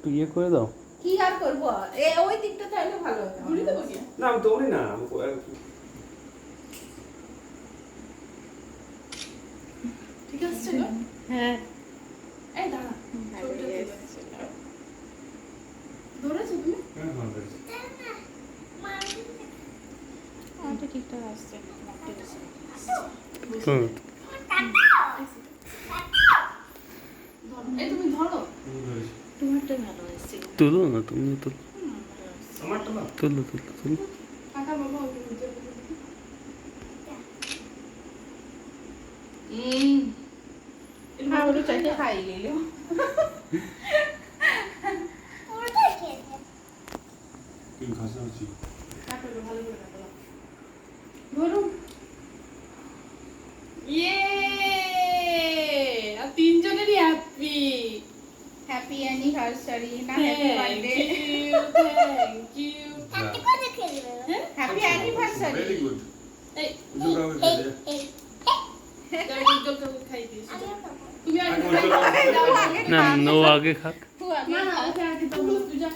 একটু ইয়ে করে দাও। কি আর করব, ওই দিকটা তাহলে ভালো হতো। ঘুরি দেবো কি? না আমি দৌড়ি না ঠিক আছে গো? হ্যাঁ এই দাঁড়া। ধরেছো তুমি? আমারটা ঠিকঠাক আসছে। হুম। এই তুমি ধরো। তোমারটা ভালো হয়েছে। তুলো না তুমি তুলো আমারটা না তুলো তুলো তুলো। কাকা বাবা ওকে বুঝে বুঝে। হ্যাঁ ওটা চাইতে খাই গেলো। কি ঘাসা হচ্ছে কাটো ভালো করে কাটো। ধরো। ইয়ে! আর তিনজনেরই হ্যাপি। হ্যাপি অ্যানিভার্সারি না happy birthday. Thank you. Happy anniversary. Very good এই দুটো খেয়ে দে তাই উজ্জ্বল খাই দিয়েছি। তুমি আগে আগে উজ্জ্বল খাও। না ও আগে খাক। তুই আগে না খা। ওকে আগে দাও তুই যা।